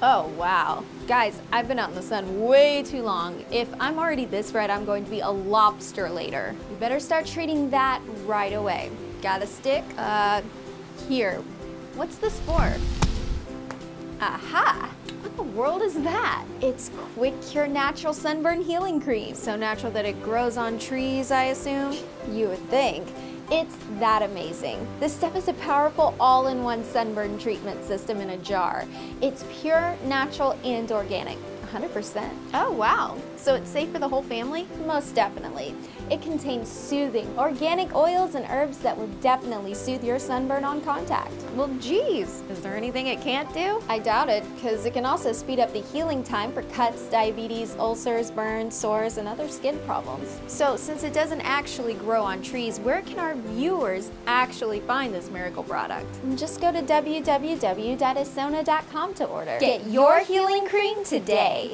Oh, wow. Guys, I've been out in the sun way too long. If I'm already this red, I'm going to be a lobster later. You better start treating that right away. Got a stick? Here. What's this for? Aha! What the world is that? It's QuikCure Natural Sunburn Healing Cream. So natural that it grows on trees, I assume? You would think. It's that amazing. This stuff is a powerful all-in-one sunburn treatment system in a jar. It's pure, natural, and organic. 100%. Oh, wow. So it's safe for the whole family? Most definitely. It contains soothing, organic oils and herbs that will definitely soothe your sunburn on contact. Well, geez, is there anything it can't do? I doubt it, because it can also speed up the healing time for cuts, diabetes, ulcers, burns, sores, and other skin problems. So since it doesn't actually grow on trees, where can our viewers actually find this miracle product? Just go to www.essona.com to order. Get your healing cream today.